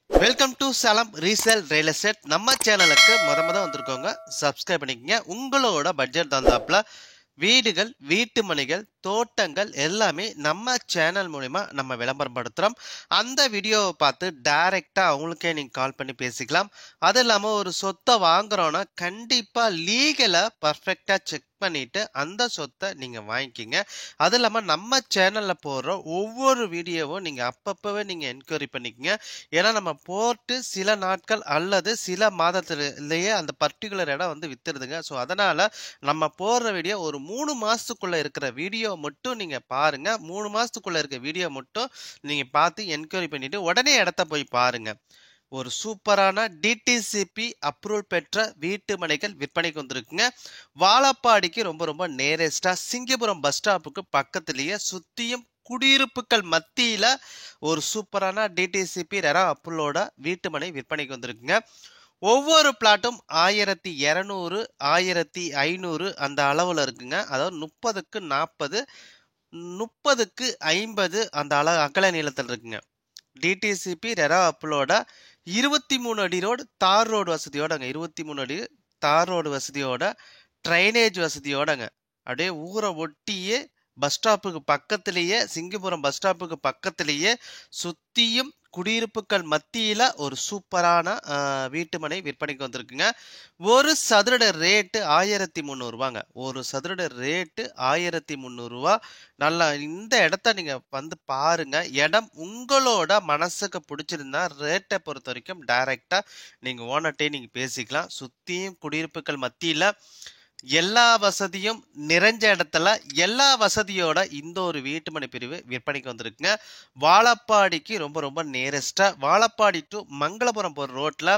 Welcome to சலம் resale real estate. நம்ம சேனலுக்கு முத வந்திருக்கோங்க, சப்ஸ்கிரைப் பண்ணிக்கங்க. உங்களோட பட்ஜெட் தந்தாப்புல வீடுகள், வீட்டு மனைகள், தோட்டங்கள் எல்லாமே நம்ம சேனல் மூலிமா நம்ம விளம்பரப்படுத்துகிறோம். அந்த வீடியோவை பார்த்து டைரெக்டாக அவங்களுக்கே நீங்கள் கால் பண்ணி பேசிக்கலாம். அது இல்லாமல் ஒரு சொத்தை வாங்குறோன்னா கண்டிப்பாக லீகலாக பர்ஃபெக்டாக செக் பண்ணிவிட்டு அந்த சொத்தை நீங்கள் வாங்கிக்கிங்க. அது இல்லாமல் நம்ம சேனலில் போடுற ஒவ்வொரு வீடியோவும் நீங்கள் அப்பப்போவே நீங்கள் என்கொயரி பண்ணிக்கங்க. ஏன்னா நம்ம போட்டு சில நாட்கள் அல்லது சில மாதத்துலேயே அந்த பர்டிகுலர் இடம் வந்து வித்துருதுங்க. ஸோ அதனால் நம்ம போடுற வீடியோ ஒரு 3 மாசத்துக்குள்ள இருக்கிற வீடியோ மட்டும் நீங்க பாருங்க. 3 மாசத்துக்குள்ள இருக்க வீடியோ மட்டும் நீங்க பார்த்து என்கொயரி பண்ணிட்டு உடனே இடத்த போய் பாருங்க. ஒரு சூப்பரான டிடிசிபி அப்ரூவல் பெற்ற வீட்டு மனைகள் விற்பனைக்கு வந்திருக்குங்க. வாழப்பாடிக்கு ரொம்ப நேரஸ்டா சிங்கபுரம் பஸ் ஸ்டாப்புக்கு பக்கத்திலேயே சுத்தியும் குடியிருப்புகள் மத்தியில ஒரு சூப்பரான டிடிசிபி ரெரா அப்ரூவலோட வீட்டு மனை விற்பனைக்கு வந்திருக்குங்க. ஒவ்வொரு பிளாட்டும் 1200 1500 அந்த அளவுல இருக்குங்க. அதாவது 30க்கு 40 30க்கு 50 அந்த அகல நீளத்தில் இருக்குங்க. டிடிசிபி ரெரா அப்ளோட 23 அடி ரோடு தார் ரோடு வசதியோடங்க. 23 அடி தார் ரோடு வசதியோட ட்ரைனேஜ் வசதியோடங்க. அப்படியே ஊரை ஒட்டியே பஸ் ஸ்டாப்புக்கு பக்கத்திலேயே சிங்கபுரம் பஸ் ஸ்டாப்புக்கு பக்கத்திலேயே சுத்தியும் குடியிருப்புகள் மத்தியில ஒரு சூப்பரான வீட்டு மனை விற்பனைக்கு வந்திருக்குங்க. ஒரு சதுரட ரேட்டு 1300 ரூபாங்க. ஒரு சதுரட ரேட்டு 1300 ரூபா. நல்லா இந்த இடத்த நீங்க வந்து பாருங்க. இடம் உங்களோட மனசுக்கு பிடிச்சிருந்தா ரேட்டை பொறுத்த வரைக்கும் டைரக்டா நீங்க ஓனர்ட்டே நீங்க பேசிக்கலாம். சுத்தியும் குடியிருப்புகள் மத்தியில எல்லா வசதியும் நிறைஞ்ச இடத்துல எல்லா வசதியோட இந்த ஒரு வீட்டுமனை பிரிவு விற்பனைக்கு வந்திருக்குங்க. வாழப்பாடிக்கு ரொம்ப நேரஸ்டா வாழப்பாடி டு மங்களபுரம் போற ரோட்ல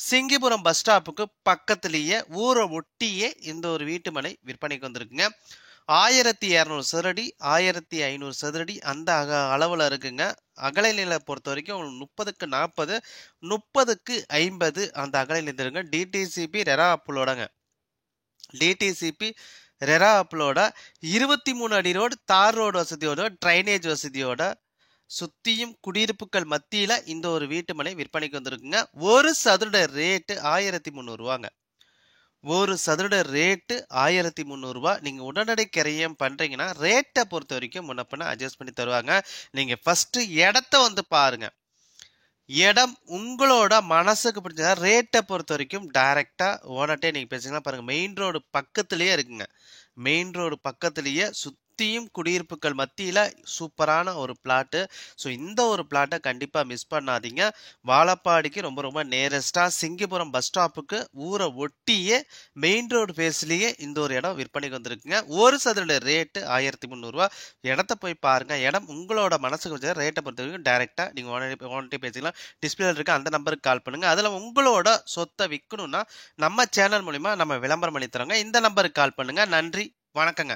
சிங்கிபுரம் பஸ் ஸ்டாப்புக்கு பக்கத்திலேயே ஊரை ஒட்டியே இந்த ஒரு வீட்டுமனை விற்பனைக்கு வந்திருக்குங்க. 1200 சதுரடி 1500 சதுரடி அந்த அளவுல இருக்குங்க. அகல நிலை பொறுத்த வரைக்கும் 30க்கு 40 30க்கு 50 அந்த அகல நிலை இருக்குங்க. டிடிசிபி ரெரா அப்ளோடங்க. டிடிசிபி ரெரா அப்ளோட 23 அடி ரோடு தார் ரோடு வசதியோட ட்ரைனேஜ் வசதியோட சுத்தியும் குடியிருப்புகள் மத்தியில இந்த ஒரு வீட்டு மனை விற்பனைக்கு வந்திருக்குங்க. ஒரு சதுரட ரேட்டு 1300 ரூபாங்க. ஒரு சதுரட ரேட்டு 1300 ரூபா. நீங்க உடனடி கிரயம் பண்றீங்கன்னா ரேட்டை பொறுத்த வரைக்கும் முன்னப்பின அட்ஜஸ்ட் பண்ணி தருவாங்க. நீங்க ஃபர்ஸ்ட் இடத்த வந்து பாருங்க. இடம் உங்களோட மனசுக்கு பிடிச்ச ரேட்டை பொறுத்த வரைக்கும் டைரக்டா ஓனர்ட்டே நீங்க பேசிக்கலாம். பாருங்க, மெயின் ரோடு பக்கத்திலேயே இருக்குங்க. மெயின் ரோடு பக்கத்திலேயே சுத்தியும் குடியிருப்புகள் மத்தியில சூப்பரான ஒரு பிளாட்டு. ஸோ இந்த ஒரு பிளாட்டை கண்டிப்பா மிஸ் பண்ணாதீங்க. வாழப்பாடிக்கு ரொம்ப நேரஸ்டா சிங்கிபுரம் பஸ் ஸ்டாப்புக்கு ஊரை ஒட்டியே மெயின் ரோடு ஃபேஸ்லயே இந்த ஒரு இடம் விற்பனைக்கு வந்திருக்குங்க. ஒரு சதுர ரேட்டு 1300 ரூபா. இடத்த போய் பாருங்க. இடம் உங்களோட மனசுக்கு வச்ச ரேட்டை பொறுத்த வரைக்கும் டைரக்டா நீங்க ஓனர்ட்டே பேசிக்கலாம். டிஸ்பிளேல இருக்க அந்த நம்பருக்கு கால் பண்ணுங்க. அதுல உங்களோட சொத்தை விற்கணும்னா நம்ம சேனல் மூலியமா நம்ம விளம்பரம் பண்ணி தரோங்க. இந்த நம்பருக்கு கால் பண்ணுங்க. நன்றி, வணக்கங்க.